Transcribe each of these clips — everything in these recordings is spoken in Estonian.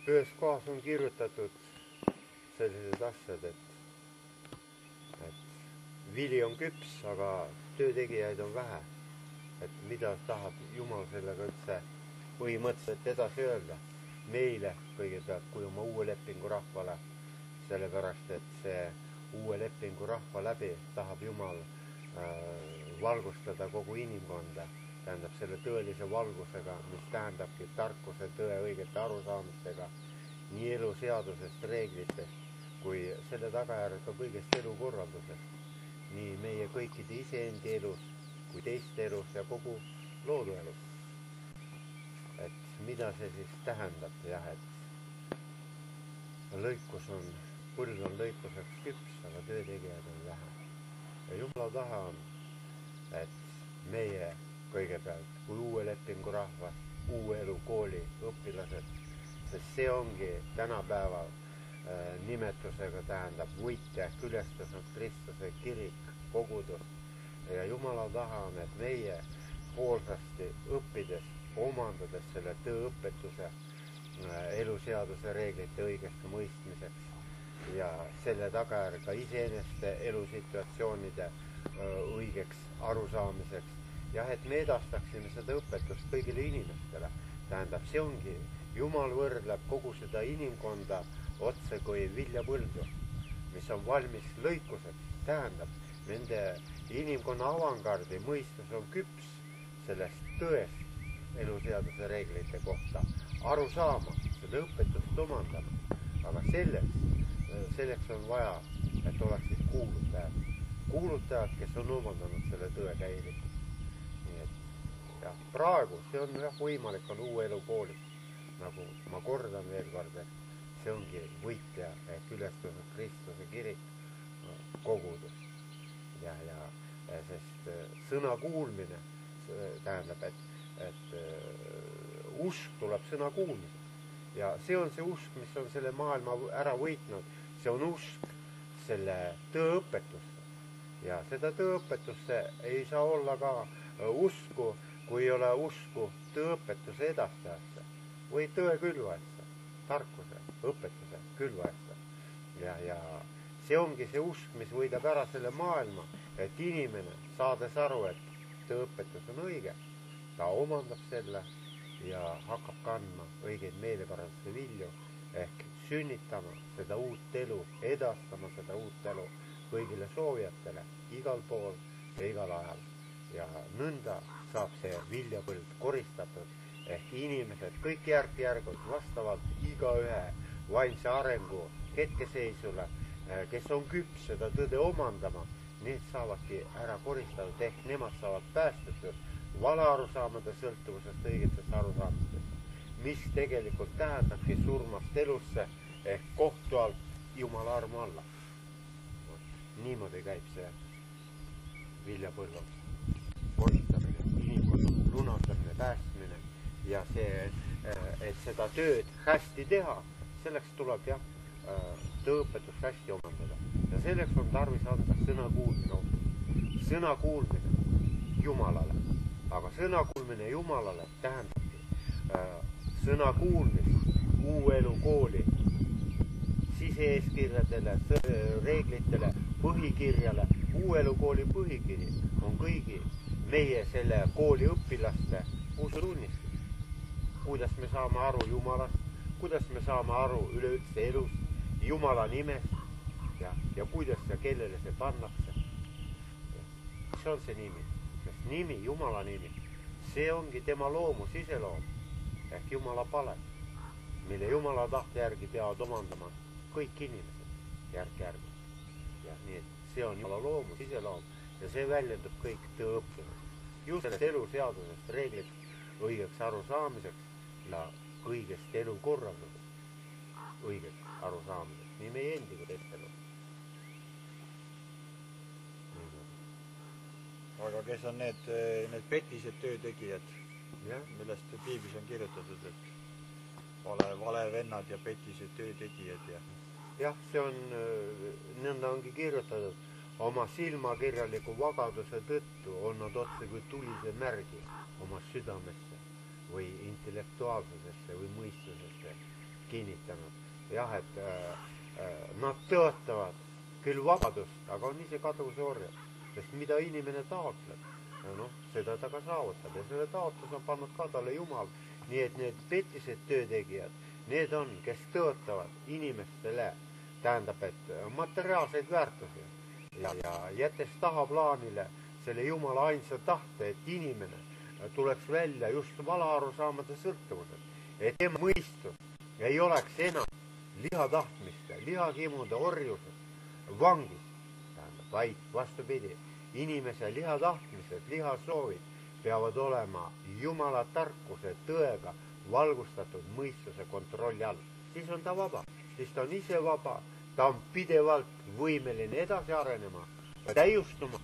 ühes kohas on kirjutatud sellised asjad, et vili on küps, aga töötegijaid on vähe. Et mida tahab Jumal sellega üldse põhimõtteliselt edasi öelda meile kõigepealt kui oma uue lepingu rahvale, sellepärast et see uue lepingu rahva läbi tahab Jumal valgustada kogu inimkonda, tähendab selle tõelise valgusega, mis tähendabki tarkuse, tõe, õigete arusaamistega, nii eluseadusest, reeglitest, kui selle tagajärg ka kõigest elukorraldusest, nii meie kõikide iseendi elus, kui teiste elus ja kogu loodu elus. Et mida see siis tähendab, jah, et lõikus on, põld on lõikuseks küps, aga töötegijad on vähe. Ja Jumala tahe on, et meie kõigepealt kui uue lepingu rahvas, uue elu kooli õpilased, sest see ongi tänapäeval nimetusega tähendab võitja, külestus on Kristuse kirik, kogudus. Ja Jumala taha on, et meie hoolsasti õppides, omandades selle tööõpetuse eluseaduse reeglite õigesti mõistmiseks ja selle tagajärg ka iseeneste elusituatsioonide õigeks arusaamiseks. Jah, et me edastaksime seda õpetust kõigile inimestele. Tähendab, see ongi, Jumal võrdleb kogu seda inimkonda otse kui viljapõldu, mis on valmis lõikuseks. Tähendab, nende inimkonna avangardi mõistus on küps sellest tõest eluseaduse reeglite kohta aru saama, seda õpetust omandama. Aga selleks on vaja, et oleksid kuulutajad, kes on omandanud selle tõe täielikult. Nii et ja praegu see on võimalik on uue elu koolis. Nagu ma kordan veel kord, et see ongi võitja ehk ülestuse Kristuse kirik, kogudus. Ja sest sõna kuulmine tähendab, et usk tuleb sõna kuulmisest. Ja see on see usk, mis on selle maailma ära võitnud. See on usk selle tööõpetusse. Ja seda tööõpetusse ei saa olla ka usku, kui ei ole usku tööõpetuse edastajasse või tõe külvajasse, tarkuse, õpetuse külvajasse. Ja see ongi see usk, mis võidab ära selle maailma, et inimene, saades aru, et tööõpetus on õige, ta omandab selle ja hakkab kandma õigeid meeleparanduse vilju ehk sünnitama seda uut elu, edastama seda uut elu kõigile soovijatele igal pool ja igal ajal. Ja nõnda saab see viljapõld koristatud ehk inimesed kõik järk-järgult vastavalt igaühe vaimse arengu hetkeseisule, kes on küps seda tõde omandama, need saavadki ära koristatud ehk nemad saavad päästetud vale arusaamade sõltuvusest õigetest arusaamistest, mis tegelikult tähendabki surmast elusse ehk kohtu alt Jumala armu alla. Niimoodi käib see viljapõllu koristamine, inimkonna lunastamine, päästmine ja see, et seda tööd hästi teha, selleks tuleb tööõpetust hästi omandada. Ja selleks on tarvis anda sõna kuulmine. Sõna kuulmine Jumalale. Aga sõna kuulmine Jumalale tähendabki sõna kuulmist uue elu kooli, sise-eeskirjadele, reeglitele, põhikirjale. Uue elu kooli põhikiri on kõigi meie selle kooli õpilaste usutunnistus. Kuidas me saame aru Jumalast, kuidas me saame aru üleüldse elust, Jumala nimest ja kuidas ja kellele see pannakse. See on see nimi. Sest nimi, Jumala nimi, see ongi tema loomus, iseloom ehk Jumala pale, mille Jumala tahte järgi peavad omandama kõik inimesed järk-järgult. Ja nii, et see on Jumala loomus, iseloom ja see väljendub kõik tööõppimus. Just sellest eluseadusest reeglid õigeks arusaamiseks ja kõigest elu korraldusest õigeks arusaamiseks, nii meie endi kui teist elu. Aga kes on need petised töötegijad, millest piiblis on kirjutatud, et vale vennad ja petised töötegijad ja... Jah, see on, nõnda ongi kirjutatud, oma silmakirjaliku vagaduse tõttu on nad otse kui tulise märgi oma südamesse või intellektuaalsusesse või mõistusesse kinnitanud. Jah, et nad tõotavad küll vabadust, aga on ise kaduvuse orjad, sest mida inimene taotleb, seda ta ka saavutab ja selle taotlus on pannud ka talle Jumal. Nii et need petised töötegijad, need on, kes tõotavad inimestele, tähendab, et materiaalseid väärtusi ja jättes tahaplaanile selle Jumala ainsa tahte, et inimene tuleks välja just valaarusaamade sõltuvused, et tema mõistus ei oleks enam lihatahtmiste, lihakimude orjused, vangis, tähendab, vaid vastupidi, inimese lihatahtmised, lihasoovid peavad olema Jumala tarkuse tõega valgustatud mõistuse kontrolli all. Siis on ta vaba, siis ta on ise vaba, ta on pidevalt võimeline edasi arenema, täiustuma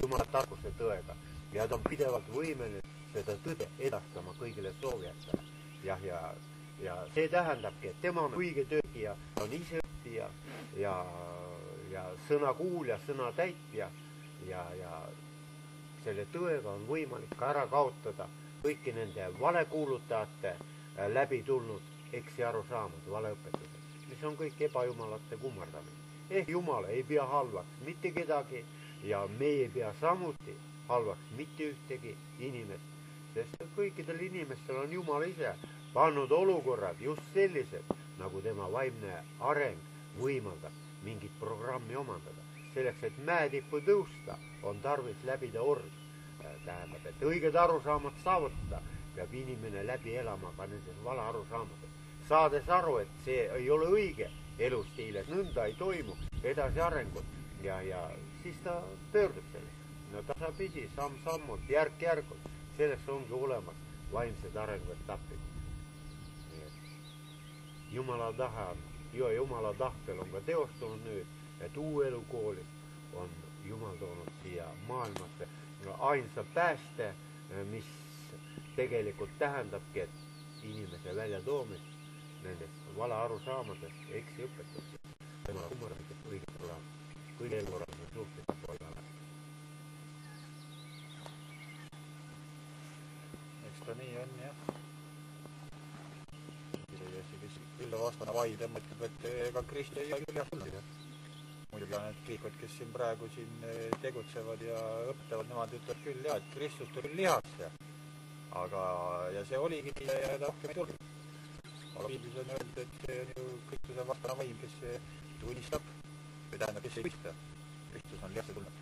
Jumala tarkuse tõega ja ta on pidevalt võimeline seda tõde edastama kõigile soovijatele. Ja see tähendabki, et tema on õige töögija, ta on ise õppija ja sõna kuulja, sõna täitja ja selle tõega on võimalik ka ära kaotada kõiki nende valekuulutajate läbi tulnud eksiarusaamad, valeõpetused, mis on kõik ebajumalate kummardamine. Ehk Jumal ei pea halvaks mitte kedagi ja meie ei pea samuti halvaks mitte ühtegi inimest, sest kõikidel inimestel on Jumal ise pannud olukorrad just sellised, nagu tema vaimne areng võimaldab mingit programmi omandada. Selleks, et mäetippu tõusta, on tarvis läbida org. Tähendab, et õiged arusaamad saavutada, peab inimene läbi elama ka nendes vale arusaamades. Saades aru, et see ei ole õige elustiil, et nõnda ei toimu edasi arengut ja siis ta pöördub sellest. No tasapisi, samm-sammult, järk-järgult, selleks ongi olemas vaimsed arenguetapid. Jumala tahe on, ja Jumala tahtel on ka teostunud nüüd, et uue elu koolis on Jumal toonud siia maailmasse ainsa pääste, mis tegelikult tähendabki, et inimese väljatoomist nendest vale arusaamadest, eksiõpetust, Jumala kummaramisest õiget olla, kõige elukorralduse suhtes olla. Eks ta nii on, jah. Külla vastane vaid ja mõtleb, et ega Kristi ei ole küll jah tulnud. Muidugi on need kliikud, kes siin praegu siin tegutsevad ja õpetavad, nemad ütlevad küll jah, et Kristus tuli lihaks ja see oligi ja ta rohkem ei tulnud. Aga Piiblis on öeldud, et see on ju Kristuse vastane vaim, kes tunnistab või tähendab, kes ei mõista. Kristus on lihaks tulnud.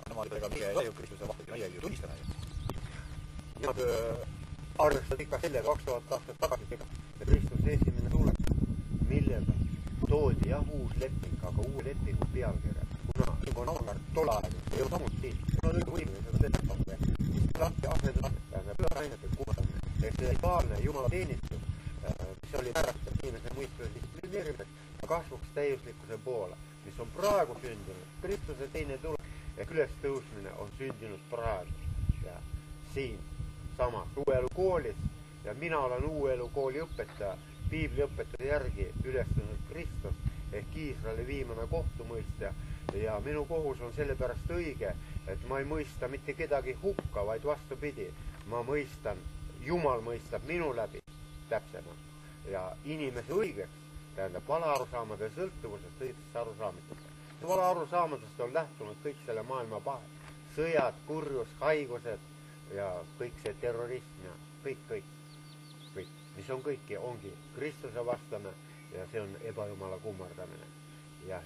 Nemad ega meie ei ole ju Kristuse vastane, meie ju tunnistame. Nad arvestavad ikka selle 2000 aastat tagasi tega. Kristuse esimene tulek, millega toodi jah uus leping, aga uue lepingu pealkirja. Kuna on avangard tolle aeg, ei ole samuti kuna õige võimine seda teha. Lahti asendada pöörainete kuulamine. See rituaalne Jumala teenistus, mis oli pärast inimese mõistuse distsiplineerimiseks ja kasvuks täiuslikkuse poole, mis on praegu sündinud. Kristuse teine tulek ehk ülestõusmine on sündinud praegu. Ja siin samas uue elu koolis ja mina olen uue elu kooli õpetaja, Piibli õpetuse järgi ülestanud Kristus ehk Iisraeli viimane kohtumõistja ja minu kohus on sellepärast õige, et ma ei mõista mitte kedagi hukka, vaid vastupidi. Ma mõistan, Jumal mõistab minu läbi täpsemalt ja inimese õigeks, tähendab vale arusaamade sõltuvusest õigest arusaamistest. Vale arusaamadest on lähtunud kõik selle maailma pahe. Sõjad, kurjus, haigused ja kõik see terrorism ja kõik, mis on kõiki, ongi Kristuse vastane ja see on ebajumala kummardamine. Ja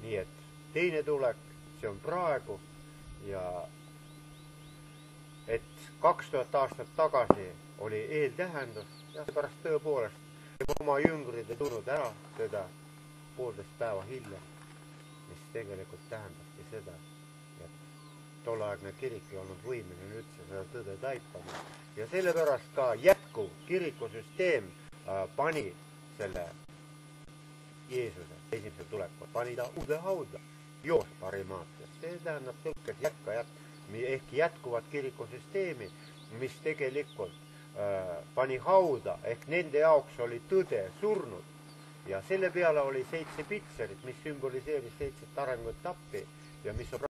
nii et teine tulek, see on praegu ja et 2000 aastat tagasi oli eeltähendus ja pärast tõepoolest oma jüngrid ei tulnud ära seda 1,5 päeva hiljem, mis tegelikult tähendabki seda, et tolleaegne kirik ei olnud võimeline üldse seda tõde taipama. Ja sellepärast ka jätkuv kirikusüsteem pani selle Jeesuse esimesel tulekul, pani ta uude hauda, joos parimaatias. See tähendab tõlkes ehk jätkuvat kirikusüsteemi, mis tegelikult pani hauda ehk nende jaoks oli tõde surnud ja selle peale oli 7 pitserit, mis sümboliseeris 7 arenguetappi ja mis on